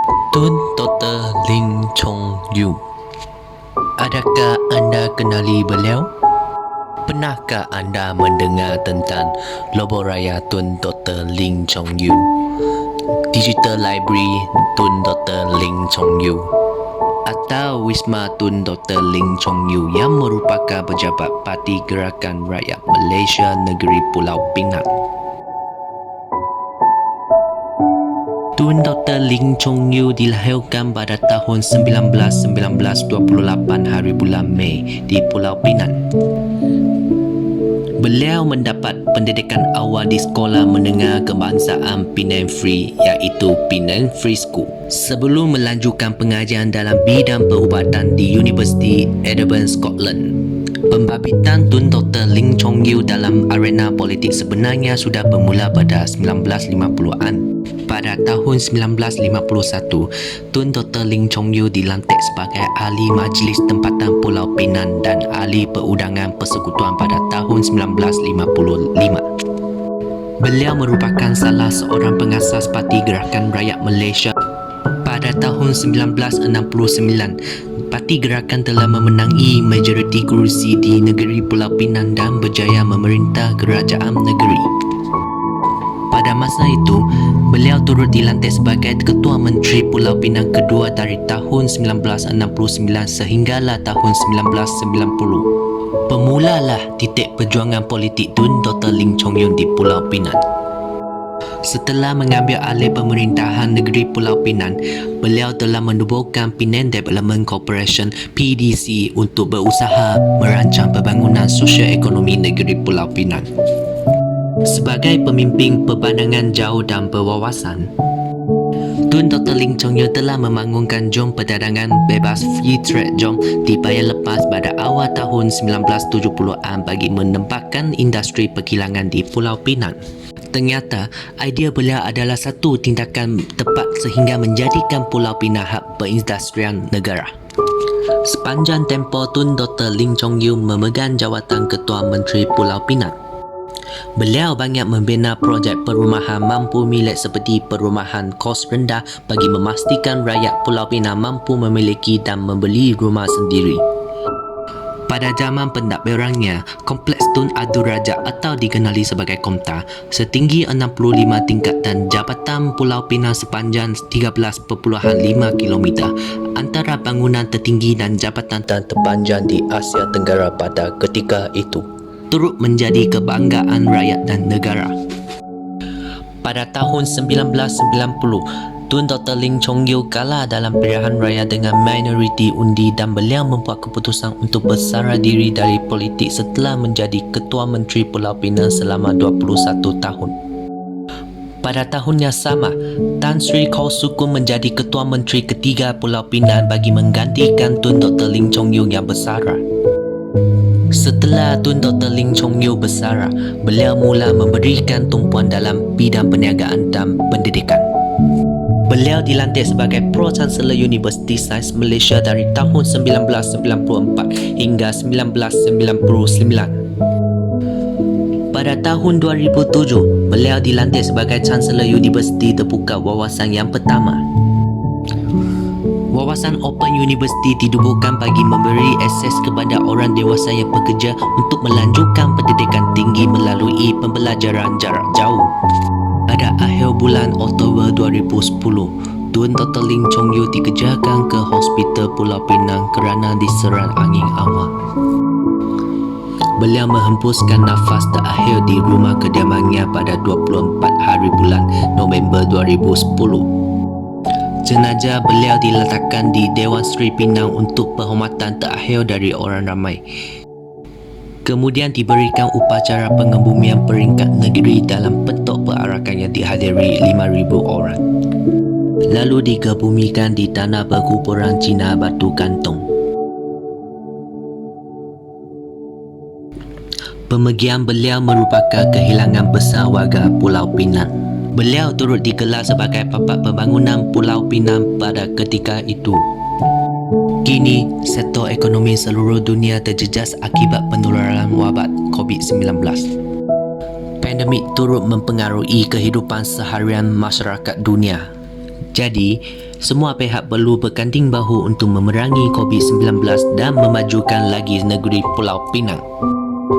Tun Dr. Lim Chong Yu. Adakah anda kenali beliau? Pernahkah anda mendengar tentang Lobo Raya Tun Dr. Lim Chong Yu, Digital Library Tun Dr. Lim Chong Yu, atau Wisma Tun Dr. Lim Chong Yu yang merupakan pejabat Parti Gerakan Rakyat Malaysia Negeri Pulau Pinang? Tun Dr. Lim Chong Yu dilahirkan pada tahun 1928 hari bulan Mei di Pulau Pinang. Beliau mendapat pendidikan awal di Sekolah Menengah Kebangsaan Penang Free iaitu Penang Free School sebelum melanjutkan pengajian dalam bidang perubatan di Universiti Edinburgh, Scotland. Pembabituan Tun Dr. Lim Chong Yu dalam arena politik sebenarnya sudah bermula pada 1950-an. Pada tahun 1951, Tun Dr. Lim Chong Yu dilantik sebagai Ahli Majlis Tempatan Pulau Pinang dan Ahli Perundangan Persekutuan pada tahun 1955. Beliau merupakan salah seorang pengasas Parti Gerakan Rakyat Malaysia. Pada tahun 1969, Parti Gerakan telah memenangi majoriti kerusi di negeri Pulau Pinang dan berjaya memerintah kerajaan negeri. Pada masa itu, beliau turut dilantik sebagai Ketua Menteri Pulau Pinang kedua dari tahun 1969 sehinggalah tahun 1990. Bermulalah titik perjuangan politik Tun Dr. Lim Chong Yu di Pulau Pinang. Setelah mengambil alih pemerintahan negeri Pulau Pinang, beliau telah menubuhkan Penang Development Corporation (PDC) untuk berusaha merancang pembangunan sosio-ekonomi negeri Pulau Pinang. Sebagai pemimpin berpandangan jauh dan berwawasan, Tun Dr. Lim Chong Yu telah membangunkan Jom Perdagangan Bebas Free Trade Jom di Paya Lepas pada awal tahun 1970-an bagi menempatkan industri perkilangan di Pulau Pinang. Ternyata, idea beliau adalah satu tindakan tepat sehingga menjadikan Pulau Pinang hub perindustrian negara. Sepanjang tempoh Tun Dr. Lim Chong Yu memegang jawatan Ketua Menteri Pulau Pinang, beliau banyak membina projek perumahan mampu milik seperti perumahan kos rendah bagi memastikan rakyat Pulau Pinang mampu memiliki dan membeli rumah sendiri. Pada zaman pentadbirannya, Kompleks Tun Abdul Razak atau dikenali sebagai KOMTA setinggi 65 tingkat dan Jabatan Pulau Pinang sepanjang 13.5 km antara bangunan tertinggi dan jabatan terpanjang di Asia Tenggara pada ketika itu, turut menjadi kebanggaan rakyat dan negara. Pada tahun 1990, Tun Dr. Lim Chong Yu kalah dalam pilihan raya dengan minoriti undi dan beliau membuat keputusan untuk bersarah diri dari politik setelah menjadi Ketua Menteri Pulau Pinang selama 21 tahun. Pada tahun yang sama, Tan Sri Khaw Sukun menjadi Ketua Menteri ketiga Pulau Pinang bagi menggantikan Tun Dr. Lim Chong Yu yang bersarah. Setelah Tun Dr. Lim Chong Yu bersarah, beliau mula memberikan tumpuan dalam bidang perniagaan dan pendidikan. Beliau dilantik sebagai Pro-Chancellor Universiti Sains Malaysia dari tahun 1994 hingga 1999. Pada tahun 2007, beliau dilantik sebagai Chancellor Universiti Terbuka Wawasan yang pertama. Wawasan Open University didubuhkan bagi memberi akses kepada orang dewasa yang bekerja untuk melanjutkan pendidikan tinggi melalui pembelajaran jarak jauh. Pada akhir bulan Oktober 2010, Tun Dr. Lim Chong Yu dikejarkan ke Hospital Pulau Pinang kerana diserang angin awal. Beliau menghembuskan nafas terakhir di rumah kediamannya pada 24 hari bulan November 2010. Jenazah beliau diletakkan di Dewan Seri Pinang untuk penghormatan terakhir dari orang ramai. Kemudian diberikan upacara pengebumian peringkat negeri dalam bentuk perarakan yang dihadiri 5,000 orang. Lalu dikebumikan di tanah berkuburan Cina Batu Kantong. Pemergian beliau merupakan kehilangan besar warga Pulau Pinang. Beliau turut digelar sebagai Bapa Pembangunan Pulau Pinang pada ketika itu. Kini, sektor ekonomi seluruh dunia terjejas akibat penularan wabak COVID-19. Pandemik turut mempengaruhi kehidupan seharian masyarakat dunia. Jadi, semua pihak perlu berganding bahu untuk memerangi COVID-19 dan memajukan lagi negeri Pulau Pinang.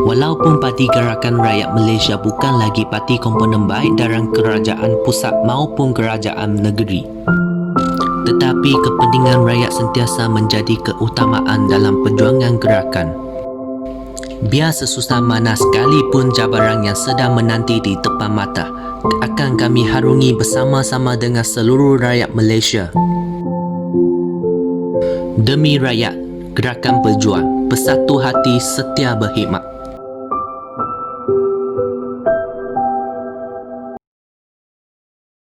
Walaupun Parti Gerakan Rakyat Malaysia bukan lagi parti komponen baik dalam kerajaan pusat maupun kerajaan negeri, tetapi kepentingan rakyat sentiasa menjadi keutamaan dalam perjuangan gerakan. Biar sesusah mana sekalipun cabaran yang sedang menanti di depan mata, akan kami harungi bersama-sama dengan seluruh rakyat Malaysia. Demi rakyat, gerakan berjuang, bersatu hati, setia berkhidmat.